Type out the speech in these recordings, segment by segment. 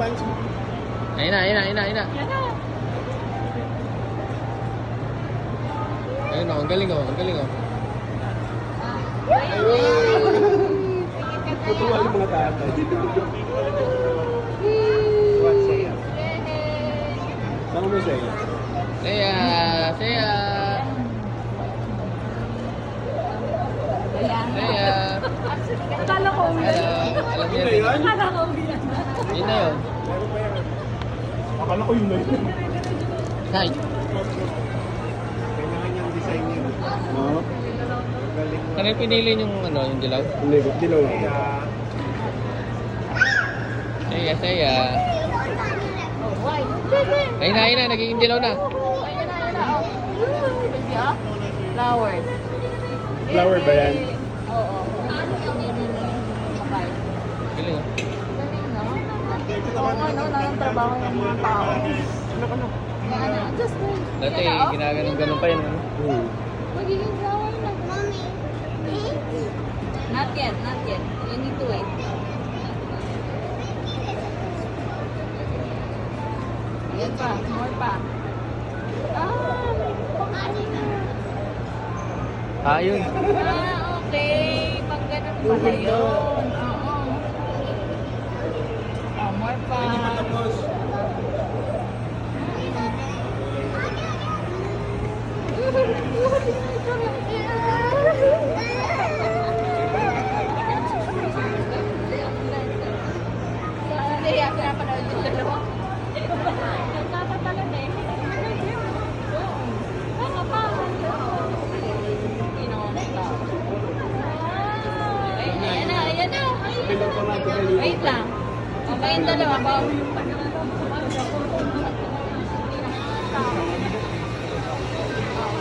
lunch mo. Ayun na. Yan na. Ayun ang galing oh. Tutuwa yung mga tatay. What say? Saan mo say? Saya. Akala ko uwi. Alam niya Yun na rin. yun? Akala ko uwi. Yun na yun. Meron pa yan. Akala ko yun na yun. Hi. Kanya-kanyang design yun. Oo. Galing. Ano yung pinili yung yung dilaw? Hindi, dilaw. Saya. Oh, why? Ayun na, nagiging dilaw na. Ayun na. Flowers. Flower ba yan? Oo. Okay. Galing oh. Galing, no? Oo, ng trabaho ng mga tao. Ano? Just wait. Dati, ginaganon pa yun. Ano? Magiging flower na. Mommy. Not yet. You need to wait. Yan pa. More pa. Yun. Okay. Pag ganun pala yun. Oo. More pa. Hindi pa tapos. Hindi, ako napanood yung dalawa. Nagkakatalan eh. Tama pa. Ayan na. Bilang pa natin kayo. Wait lang. Okay yung dalawa ba?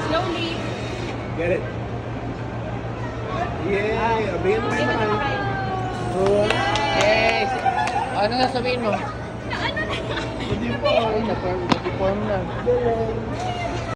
Slowly. Get it? Yay! Abigyan mo Sige, naman. kayo. Oh. Yes! Ano sasabihin mo? Ano na? Hindi po. Na-form na. Galing.